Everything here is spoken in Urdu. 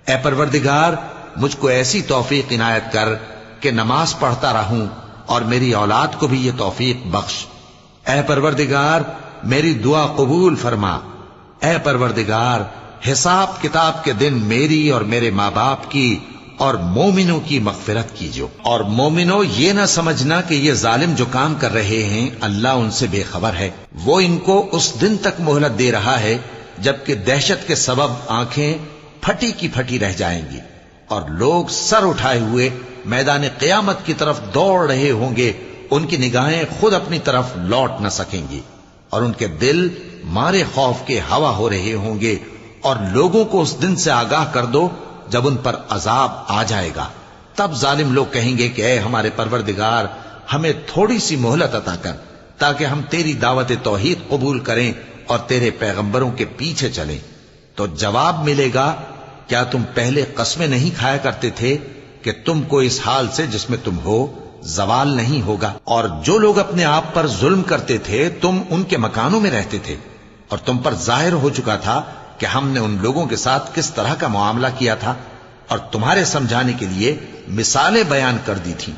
اے پروردگار مجھ کو ایسی توفیق عنایت کر کہ نماز پڑھتا رہوں اور میری اولاد کو بھی یہ توفیق بخش۔ اے پروردگار میری دعا قبول فرما۔ اے پروردگار حساب کتاب کے دن میری اور میرے ماں باپ کی اور مومنوں کی مغفرت کیجو۔ اور مومنوں یہ نہ سمجھنا کہ یہ ظالم جو کام کر رہے ہیں اللہ ان سے بے خبر ہے، وہ ان کو اس دن تک مہلت دے رہا ہے جبکہ دہشت کے سبب آنکھیں پھٹی کی پھٹی رہ جائیں گی اور لوگ سر اٹھائے ہوئے میدان قیامت کی طرف دوڑ رہے ہوں گے، ان کی نگاہیں خود اپنی طرف لوٹ نہ سکیں گی اور ان کے دل مارے خوف کے ہوا ہو رہے ہوں گے۔ اور لوگوں کو اس دن سے آگاہ کر دو جب ان پر عذاب آ جائے گا، تب ظالم لوگ کہیں گے کہ اے ہمارے پروردگار ہمیں تھوڑی سی مہلت عطا کر تاکہ ہم تیری دعوت توحید قبول کریں اور تیرے پیغمبروں کے پیچھے چلیں۔ تو جواب ملے گا کیا تم پہلے قسمیں نہیں کھایا کرتے تھے کہ تم کو اس حال سے جس میں تم ہو زوال نہیں ہوگا؟ اور جو لوگ اپنے آپ پر ظلم کرتے تھے تم ان کے مکانوں میں رہتے تھے اور تم پر ظاہر ہو چکا تھا کہ ہم نے ان لوگوں کے ساتھ کس طرح کا معاملہ کیا تھا اور تمہارے سمجھانے کے لیے مثالیں بیان کر دی تھی۔